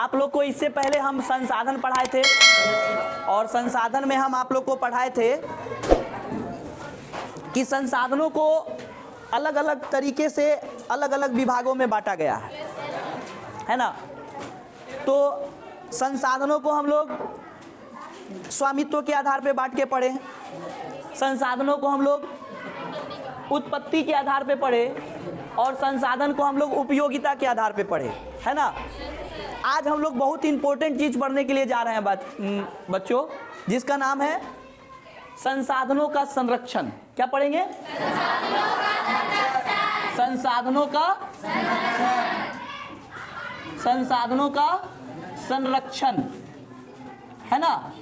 आप लोग को इससे पहले हम संसाधन पढ़ाए थे और संसाधन में हम आप लोग को पढ़ाए थे कि संसाधनों को अलग अलग तरीके से अलग अलग विभागों में बांटा गया है ना। तो संसाधनों को हम लोग स्वामित्व के आधार पे बांट के पढ़े, संसाधनों को हम लोग उत्पत्ति के आधार पे पढ़े और संसाधन को हम लोग उपयोगिता के आधार पे पढ़े, है ना। आज हम लोग बहुत इंपॉर्टेंट चीज पढ़ने के लिए जा रहे हैं बच्चों, जिसका नाम है संसाधनों का संरक्षण। क्या पढ़ेंगे? संसाधनों का संरक्षण, है ना।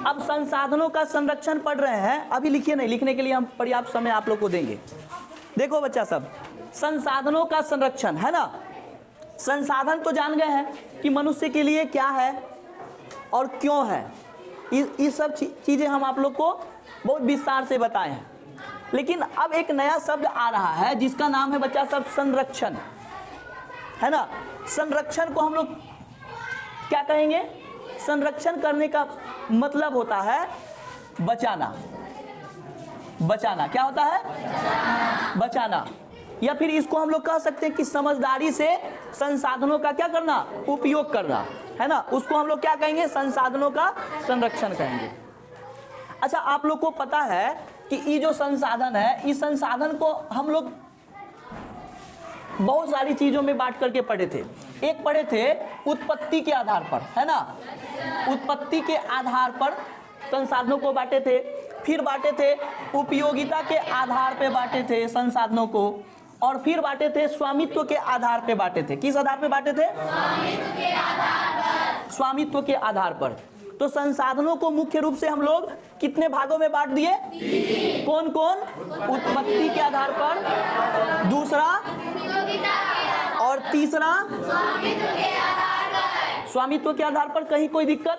अब संसाधनों का संरक्षण पढ़ रहे हैं, अभी लिखिए नहीं, लिखने के लिए हम पर्याप्त समय आप लोग को देंगे। देखो बच्चा सब, संसाधनों का संरक्षण, है ना। संसाधन तो जान गए हैं कि मनुष्य के लिए क्या है और क्यों है, ये सब चीजें हम आप लोग को बहुत विस्तार से बताए हैं। लेकिन अब एक नया शब्द आ रहा है जिसका नाम है बच्चा सब संरक्षण, है ना। संरक्षण को हम लोग क्या कहेंगे? संरक्षण करने का मतलब होता है बचाना। बचाना क्या होता है? बचाना। या फिर इसको हम लोग कह सकते हैं कि समझदारी से संसाधनों का क्या करना? उपयोग करना, है ना। उसको हम लोग क्या कहेंगे? संसाधनों का संरक्षण कहेंगे। अच्छा, आप लोग को पता है कि ये जो संसाधन है, इस संसाधन को हम लोग बहुत सारी चीजों में बांट करके पढ़े थे। एक पढ़े थे उत्पत्ति के आधार पर, है ना। उत्पत्ति के आधार पर संसाधनों को बांटे थे। फिर बांटे थे उपयोगिता के आधार पे बांटे थे संसाधनों को, और फिर बांटे थे स्वामित्व के आधार पे बांटे थे। किस आधार पे बांटे थे? स्वामित्व के आधार पर। स्वामित्व के आधार पर। तो संसाधनों को मुख्य रूप से हम लोग कितने भागों में बांट दिए? कौन कौन? उत्पत्ति के आधार पर, दूसरा और तीसरा स्वामित्व के आधार पर। कहीं कोई दिक्कत?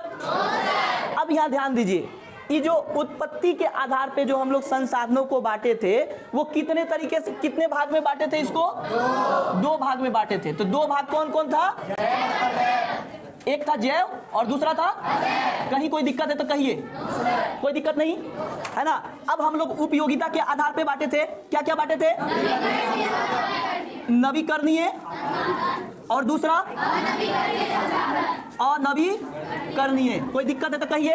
अब यहाँ ध्यान दीजिए, ये जो उत्पत्ति के आधार पे जो हम लोग संसाधनों को बांटे थे, वो कितने तरीके से, कितने भाग में बांटे थे इसको? दो भाग में बांटे थे। तो दो भाग कौन कौन था? एक था जैव और दूसरा था? कहीं कोई दिक्कत है तो कहिए। कोई दिक्कत नहीं, है ना। अब हम लोग उपयोगिता के आधार पे बांटे थे। क्या क्या बांटे थे? नवीकरणीय और दूसरा अनवीकरणीय। कोई दिक्कत है तो कहिए।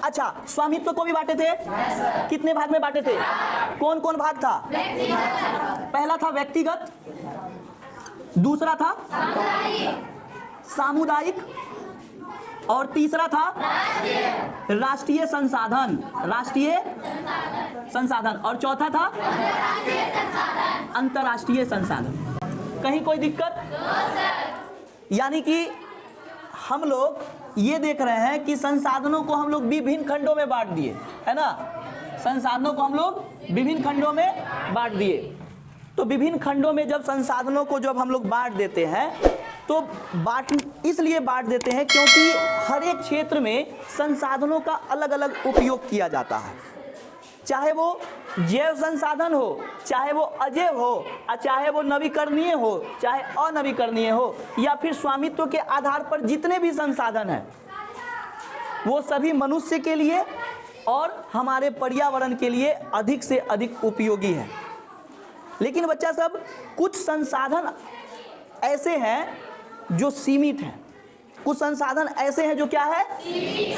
अच्छा, स्वामित्व को भी बांटे थे। कितने भाग में बांटे थे? कौन कौन भाग था? पहला था व्यक्तिगत, दूसरा था सामुदायिक, और तीसरा था राष्ट्रीय संसाधन। राष्ट्रीय संसाधन। और चौथा था अंतर्राष्ट्रीय संसाधन। कहीं कोई दिक्कत? यानी कि हम लोग ये देख रहे हैं कि संसाधनों को हम लोग विभिन्न खंडों में बांट दिए, है ना। संसाधनों को हम लोग विभिन्न खंडों में बांट दिए। तो विभिन्न खंडों में जब संसाधनों को जब हम लोग बांट देते हैं, तो इसलिए बांट देते हैं क्योंकि हर एक क्षेत्र में संसाधनों का अलग अलग उपयोग किया जाता है। चाहे वो जैव संसाधन हो, चाहे वो अजैव हो, चाहे वो नवीकरणीय हो, चाहे अनवीकरणीय हो, या फिर स्वामित्व के आधार पर जितने भी संसाधन हैं, वो सभी मनुष्य के लिए और हमारे पर्यावरण के लिए अधिक से अधिक उपयोगी है। लेकिन बच्चा सब, कुछ संसाधन ऐसे हैं जो सीमित हैं। कुछ संसाधन ऐसे हैं जो क्या है?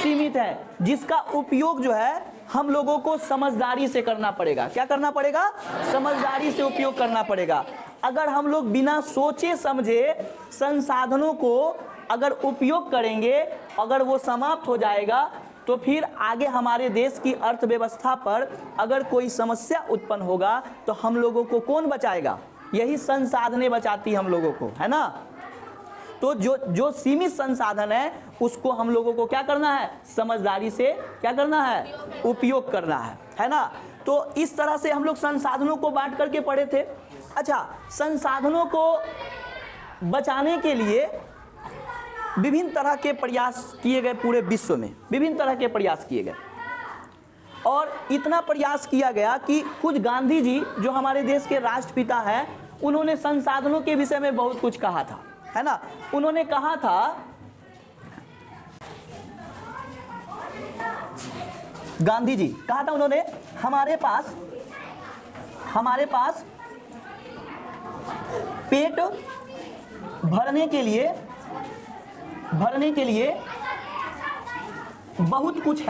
सीमित है, जिसका उपयोग जो है हम लोगों को समझदारी से करना पड़ेगा। क्या करना पड़ेगा? समझदारी से उपयोग करना पड़ेगा। अगर हम लोग बिना सोचे समझे संसाधनों को अगर उपयोग करेंगे, अगर वो समाप्त हो जाएगा, तो फिर आगे हमारे देश की अर्थव्यवस्था पर अगर कोई समस्या उत्पन्न होगा तो हम लोगों को कौन बचाएगा? यही संसाधनें बचाती हम लोगों को, है ना। तो जो सीमित संसाधन है उसको हम लोगों को क्या करना है? समझदारी से क्या करना है? उपयोग करना है ना। तो इस तरह से हम लोग संसाधनों को बांट करके पढ़े थे। अच्छा, संसाधनों को बचाने के लिए विभिन्न तरह के प्रयास किए गए, पूरे विश्व में विभिन्न तरह के प्रयास किए गए, और इतना प्रयास किया गया कि खुद गांधी जी जो हमारे देश के राष्ट्रपिता हैं, उन्होंने संसाधनों के विषय में बहुत कुछ कहा था। है ना। उन्होंने कहा था, गांधी जी कहा था उन्होंने, हमारे पास पेट भरने के लिए बहुत कुछ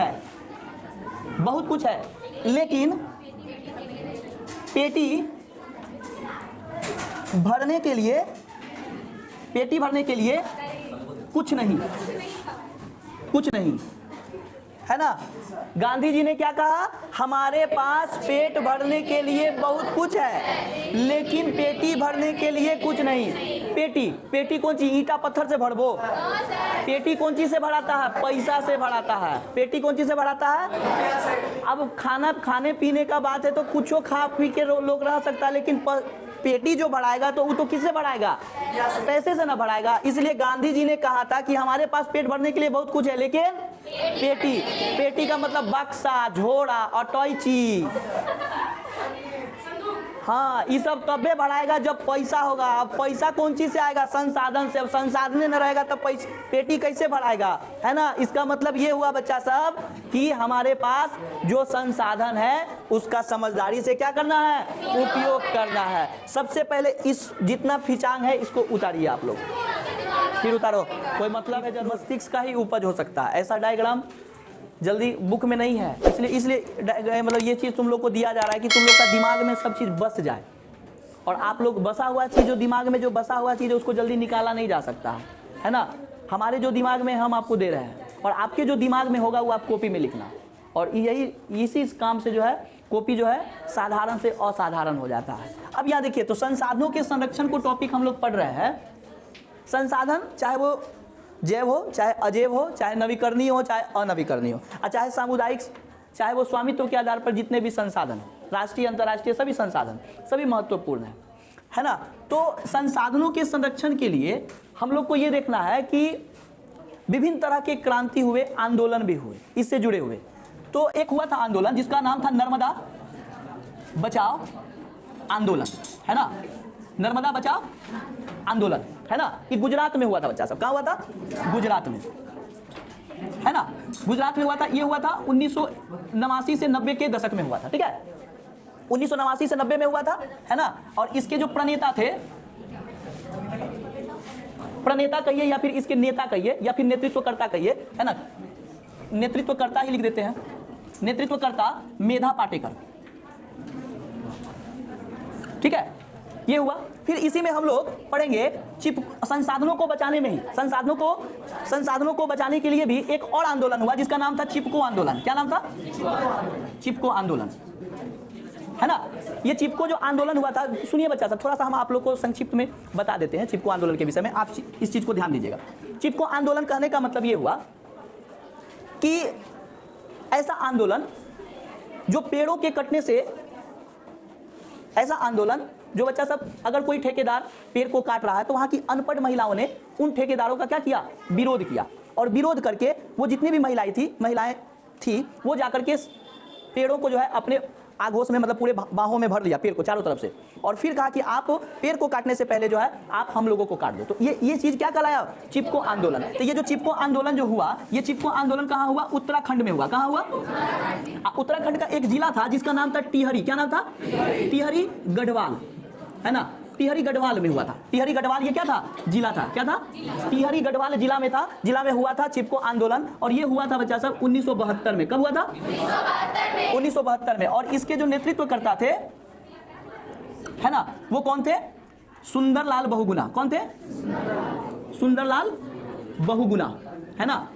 है, लेकिन पेटी भरने के लिए कुछ नहीं, है ना। गांधी जी ने क्या कहा, हमारे पास पेट भरने के लिए बहुत कुछ है, लेकिन पेटी भरने के लिए कुछ नहीं। पेटी कौन चीज, ईंटा पत्थर से भरबो? पेटी कौन चीज से भराता है? पैसा से भराता है। पेटी कौन चीज से भराता है? अब खाने पीने का बात है तो कुछ खा पी के लोग रह सकता है, लेकिन पेटी जो बढ़ाएगा तो वो तो किससे बढ़ाएगा? पैसे से ना बढ़ाएगा। इसलिए गांधी जी ने कहा था कि हमारे पास पेट भरने के लिए बहुत कुछ है, लेकिन पेटी का मतलब बक्सा, झोड़ा, अटैची, हाँ, ये सब तबे बढ़ाएगा जब पैसा होगा। अब पैसा कौन चीज से आएगा? संसाधन से। अब संसाधन न रहेगा तो पेटी कैसे बढ़ाएगा, है ना। इसका मतलब ये हुआ बच्चा सब कि हमारे पास जो संसाधन है उसका समझदारी से क्या करना है? उपयोग करना है। सबसे पहले इस जितना फिचांग है इसको उतारिए आप लोग, फिर उतारो। कोई मतलब है जब मस्तिष्क का ही उपज हो सकता है, ऐसा डायग्राम जल्दी बुक में नहीं है। इसलिए मतलब ये चीज़ तुम लोग को दिया जा रहा है कि तुम लोग का दिमाग में सब चीज़ बस जाए, और आप लोग बसा हुआ चीज़, जो दिमाग में जो बसा हुआ चीज़ है उसको जल्दी निकाला नहीं जा सकता है ना। हमारे जो दिमाग में हम आपको दे रहे हैं, और आपके जो दिमाग में होगा वो आप कॉपी में लिखना, और इसी काम से जो है कॉपी जो है साधारण से असाधारण हो जाता है। अब यहाँ देखिए, तो संसाधनों के संरक्षण को टॉपिक हम लोग पढ़ रहे हैं। संसाधन चाहे वो जैव हो, चाहे अजैव हो, चाहे नवीकरणीय हो, चाहे अनवीकरणीय हो, चाहे सामुदायिक, चाहे वो स्वामित्व के आधार पर जितने भी संसाधन, राष्ट्रीय अंतर्राष्ट्रीय सभी संसाधन, सभी महत्वपूर्ण है ना। तो संसाधनों के संरक्षण के लिए हम लोग को ये देखना है कि विभिन्न तरह के क्रांति हुए, आंदोलन भी हुए इससे जुड़े हुए। तो एक हुआ था आंदोलन जिसका नाम था नर्मदा बचाओ आंदोलन, है ना। नर्मदा बचाओ आंदोलन, है ना। ये गुजरात में हुआ था बच्चा सब। कहाँ हुआ था? गुजरात में, है ना। गुजरात में हुआ था। ये हुआ था 1989 से 90 के दशक में हुआ था, ठीक है। 1989 से 90 में हुआ था, है ना। और इसके जो प्रणेता थे, प्रणेता कहिए या फिर इसके नेता कहिए या फिर नेतृत्वकर्ता कहिए, है ना। नेतृत्वकर्ता ही लिख देते हैं। नेतृत्वकर्ता मेधा पाटेकर, ठीक है। ये हुआ। फिर इसी में हम लोग पढ़ेंगे संसाधनों को बचाने में ही, संसाधनों को बचाने के लिए भी एक और आंदोलन हुआ जिसका नाम था चिपको आंदोलन। क्या नाम था? चिपको आंदोलन, है ना। ये चिपको जो आंदोलन हुआ था, सुनिए बच्चा सब, थोड़ा सा हम आप लोग को संक्षिप्त में बता देते हैं चिपको आंदोलन के विषय में। आप इस चीज को ध्यान दीजिएगा। चिपको आंदोलन कहने का मतलब ये हुआ कि ऐसा आंदोलन जो पेड़ों के कटने से, ऐसा आंदोलन जो बच्चा सब, अगर कोई ठेकेदार पेड़ को काट रहा है तो वहां की अनपढ़ महिलाओं ने उन ठेकेदारों का क्या किया? विरोध किया। और विरोध करके वो जितनी भी महिलाएं थी वो जाकर के पेड़ों को जो है अपने आगोश में, मतलब पूरे बाहों में भर लिया पेड़ को चारों तरफ से, और फिर कहा कि आप पेड़ को काटने से पहले जो है आप हम लोगों को काट दो। तो ये चीज क्या कहलाया? चिपको आंदोलन। तो ये जो चिपको आंदोलन जो हुआ, ये चिपको आंदोलन कहाँ हुआ? उत्तराखंड में हुआ। कहाँ हुआ? उत्तराखंड का एक जिला था जिसका नाम था टिहरी। क्या नाम था? टिहरी गढ़वाल, है ना। टिहरी गढ़वाल में हुआ था। टिहरी गढ़वाल ये क्या था? जिला था। क्या था? टिहरी गढ़वाल जिला में था। जिला में हुआ था चिपको आंदोलन, और ये हुआ था बच्चा सब 1972 में। कब हुआ था? 1972 में। और इसके जो नेतृत्वकर्ता थे, है ना, वो कौन थे? सुंदरलाल बहुगुणा। कौन थे? सुंदरलाल बहुगुणा, है ना।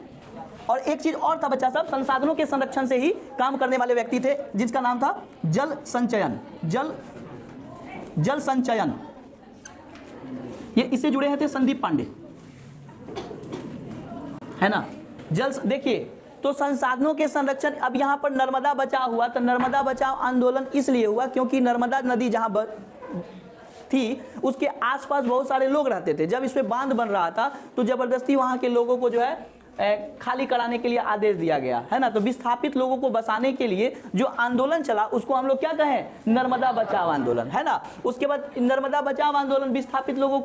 और एक चीज और था बच्चा सब, संसाधनों के संरक्षण से ही काम करने वाले व्यक्ति थे जिसका नाम था जल संचयन। जल संचयन, ये इससे जुड़े हैं थे संदीप पांडे, है ना। देखिए, तो संसाधनों के संरक्षण, अब यहाँ पर नर्मदा बचाओ हुआ। तो नर्मदा बचाओ आंदोलन इसलिए हुआ क्योंकि नर्मदा नदी जहाँ थी उसके आसपास बहुत सारे लोग रहते थे। जब इस पे बांध बन रहा था तो जबरदस्ती वहाँ के लोगों को जो है खाली कराने के लिए आदेश दिया गया, है ना। तो विस्थापित लोगों को बसाने के लिए जो आंदोलन चला उसको हम लोग क्या कहें? नर्मदा बचाओ आंदोलन, है ना। उसके बाद नर्मदा बचाओ आंदोलन विस्थापित लोगों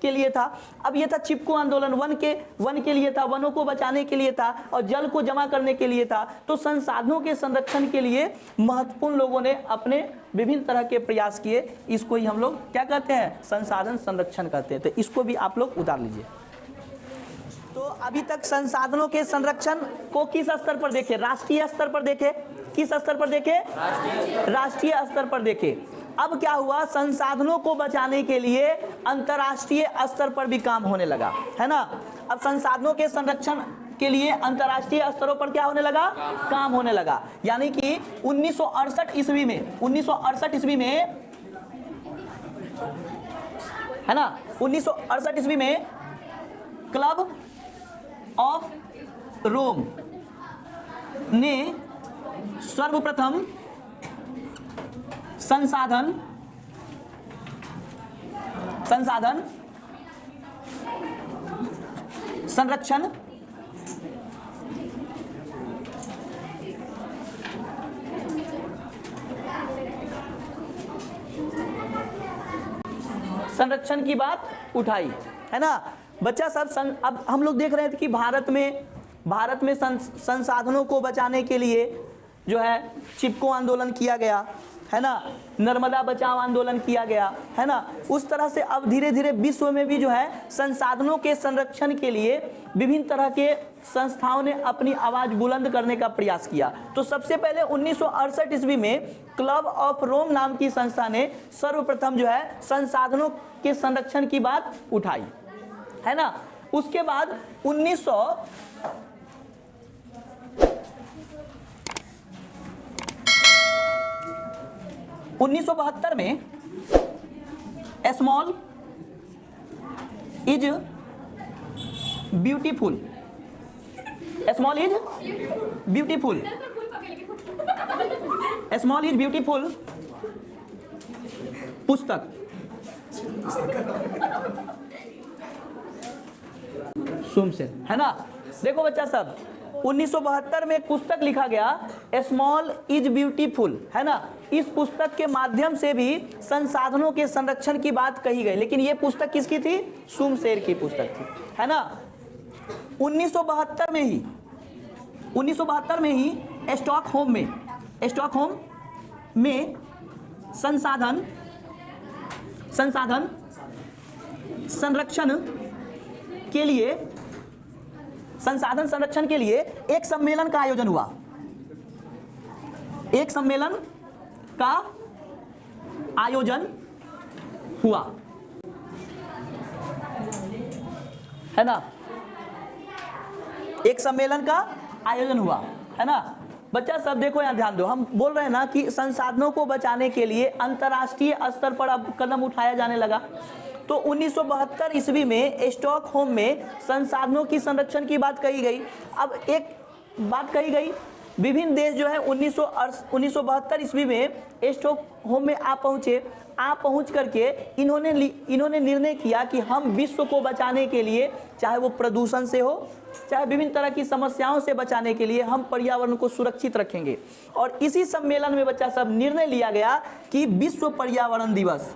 के लिए था। अब ये था चिपको आंदोलन, वन के लिए था, वनों को बचाने के लिए था और जल को जमा करने के लिए था। तो संसाधनों के संरक्षण के लिए महत्वपूर्ण लोगों ने अपने विभिन्न तरह के प्रयास किए। इसको ही हम लोग क्या कहते हैं, संसाधन संरक्षण कहते हैं। तो इसको भी आप लोग उतार लीजिए। तो अभी तक संसाधनों के संरक्षण को किस स्तर पर देखे, राष्ट्रीय स्तर पर देखे, किस स्तर पर देखे, राष्ट्रीय स्तर पर देखे। अब क्या हुआ, संसाधनों को बचाने के लिए अंतर्राष्ट्रीय स्तर पर भी काम होने लगा, है ना। अब संसाधनों के संरक्षण के लिए अंतर्राष्ट्रीय स्तरों पर क्या होने लगा, काम होने लगा। यानी कि 1968 ईस्वी में, 1968 ईस्वी में, है ना, 1968 ईस्वी में क्लब ऑफ रोम ने सर्वप्रथम संसाधन संरक्षण संरक्षण की बात उठाई, है ना बच्चा सब। अब हम लोग देख रहे थे कि भारत में संसाधनों को बचाने के लिए जो है चिपको आंदोलन किया गया, है ना, नर्मदा बचाओ आंदोलन किया गया, है ना। उस तरह से अब धीरे धीरे विश्व में भी जो है संसाधनों के संरक्षण के लिए विभिन्न तरह के संस्थाओं ने अपनी आवाज बुलंद करने का प्रयास किया। तो सबसे पहले 1968 ईस्वी में क्लब ऑफ रोम नाम की संस्था ने सर्वप्रथम जो है संसाधनों के संरक्षण की बात उठाई, है ना। उसके बाद 1972 में small is beautiful, small is beautiful, small is beautiful पुस्तक सुम से, है ना। देखो बच्चा सब, 1972 में एक पुस्तक लिखा गया स्मॉल इज ब्यूटीफुल, है ना। इस पुस्तक के माध्यम से भी संसाधनों के संरक्षण की बात कही गई। लेकिन ये पुस्तक किसकी थी, सुमशेर की पुस्तक थी, है ना। 1972 में ही स्टॉकहोम में संसाधन संरक्षण के लिए एक सम्मेलन का आयोजन हुआ, एक सम्मेलन का आयोजन हुआ, है ना। एक सम्मेलन का आयोजन हुआ, है ना। बच्चा सब देखो यहाँ ध्यान दो, हम बोल रहे हैं ना कि संसाधनों को बचाने के लिए अंतर्राष्ट्रीय स्तर पर अब कदम उठाया जाने लगा। तो 1972 ईस्वी में स्टॉकहोम में संसाधनों की संरक्षण की बात कही गई। अब एक बात कही गई, विभिन्न देश जो है 1972 ईस्वी में स्टॉकहोम में आ पहुंच करके इन्होंने निर्णय किया कि हम विश्व को बचाने के लिए, चाहे वो प्रदूषण से हो, चाहे विभिन्न तरह की समस्याओं से बचाने के लिए, हम पर्यावरण को सुरक्षित रखेंगे। और इसी सम्मेलन में बच्चा सब निर्णय लिया गया कि विश्व पर्यावरण दिवस,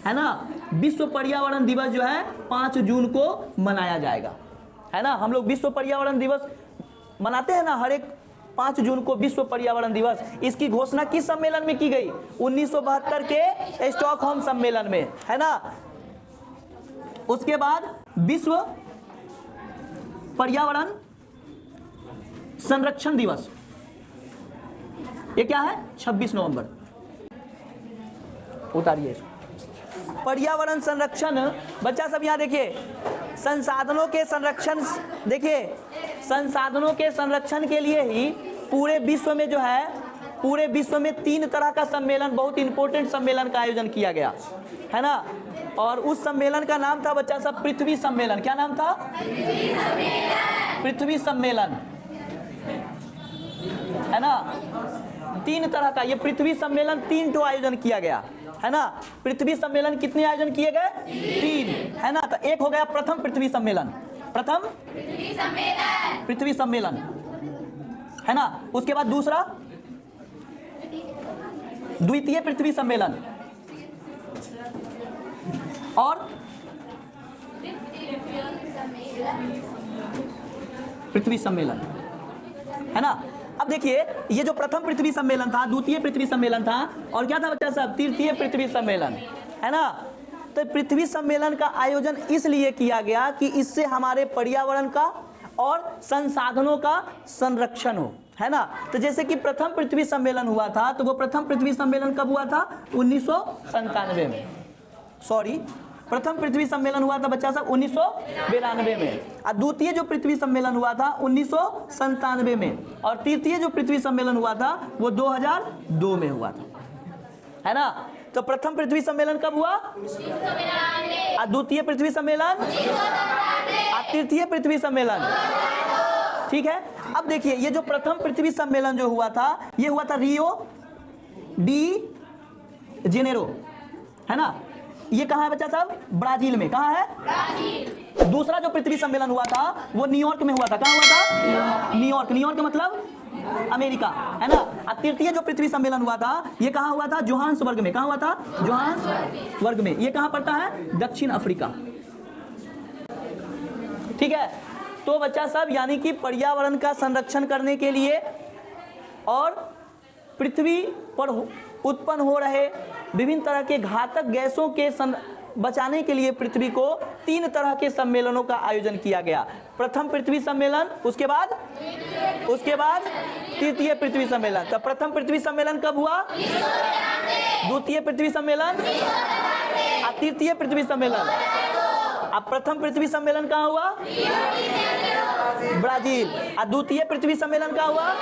है ना, विश्व पर्यावरण दिवस जो है 5 जून को मनाया जाएगा, है ना। हम लोग विश्व पर्यावरण दिवस मनाते हैं ना, हर एक 5 जून को विश्व पर्यावरण दिवस। इसकी घोषणा किस सम्मेलन में की गई, 1972 के स्टॉकहोम सम्मेलन में, है ना। उसके बाद विश्व पर्यावरण संरक्षण दिवस, ये क्या है, 26 नवंबर। उतारिए इसको। पर्यावरण संरक्षण, बच्चा सब यहाँ देखिए, संसाधनों के संरक्षण, देखिए संसाधनों के संरक्षण के लिए ही पूरे विश्व में जो है, पूरे विश्व में 3 तरह का सम्मेलन, बहुत इंपॉर्टेंट सम्मेलन का आयोजन किया गया, है ना। और उस सम्मेलन का नाम था बच्चा सब पृथ्वी सम्मेलन। क्या नाम था, पृथ्वी सम्मेलन, है ना। 3 तरह का ये पृथ्वी सम्मेलन 3 ठो आयोजन किया गया, है ना। पृथ्वी सम्मेलन कितने आयोजन किए गए, 3, है ना। तो एक हो गया प्रथम पृथ्वी सम्मेलन, पृथ्वी सम्मेलन, है ना। उसके बाद दूसरा द्वितीय पृथ्वी सम्मेलन, और पृथ्वी सम्मेलन, है ना। अब देखिए, ये जो प्रथम पृथ्वी सम्मेलन था, द्वितीय पृथ्वी सम्मेलन था, और क्या था बच्चा साहब, तृतीय पृथ्वी सम्मेलन, है ना। तो पृथ्वी सम्मेलन का आयोजन इसलिए किया गया कि इससे हमारे पर्यावरण का और संसाधनों का संरक्षण हो, है ना। तो जैसे कि प्रथम पृथ्वी सम्मेलन हुआ था, तो वो प्रथम पृथ्वी सम्मेलन कब हुआ था, 1997 में। सॉरी, प्रथम पृथ्वी सम्मेलन हुआ था बच्चा साहब 1992 में, और द्वितीय जो पृथ्वी सम्मेलन हुआ था 1997 में, और तृतीय जो पृथ्वी सम्मेलन हुआ था वो 2002 में हुआ था, है ना। तो प्रथम पृथ्वी सम्मेलन कब हुआ, और द्वितीय पृथ्वी सम्मेलन, और तृतीय पृथ्वी सम्मेलन, ठीक है। अब देखिए, ये जो प्रथम पृथ्वी सम्मेलन जो हुआ था, ये हुआ था रियो डी जेनेरो, है ना। ये कहाँ है बच्चा साहब, ब्राजील में। कहाँ है, ब्राजील। दूसरा जो पृथ्वी सम्मेलन हुआ था वो न्यूयॉर्क में हुआ था। कहाँ हुआ था, न्यूयॉर्क। न्यूयॉर्क का मतलब अमेरिका, है ना। और तृतीय जो पृथ्वी सम्मेलन हुआ था ये कहाँ हुआ था, जोहान्सबर्ग में। कहाँ हुआ था, जोहान्सबर्ग में। ये कहाँ पड़ता है, दक्षिण अफ्रीका, ठीक है। तो बच्चा साहब, यानी कि पर्यावरण का संरक्षण करने के लिए और पृथ्वी पर उत्पन्न हो रहे विभिन्न तरह के घातक गैसों के बचाने के लिए पृथ्वी को 3 तरह के सम्मेलनों का आयोजन किया गया। प्रथम पृथ्वी सम्मेलन, उसके बाद तृतीय पृथ्वी सम्मेलन। तो प्रथम पृथ्वी सम्मेलन कब हुआ, द्वितीय पृथ्वी सम्मेलन, और तृतीय पृथ्वी सम्मेलन। अब प्रथम पृथ्वी सम्मेलन कहाँ हुआ, ब्राजील। और द्वितीय पृथ्वी सम्मेलन कहाँ हुआ,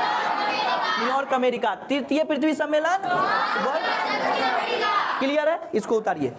न्यूयॉर्क अमेरिका। तृतीय पृथ्वी सम्मेलन, क्लियर है। इसको उतारिए।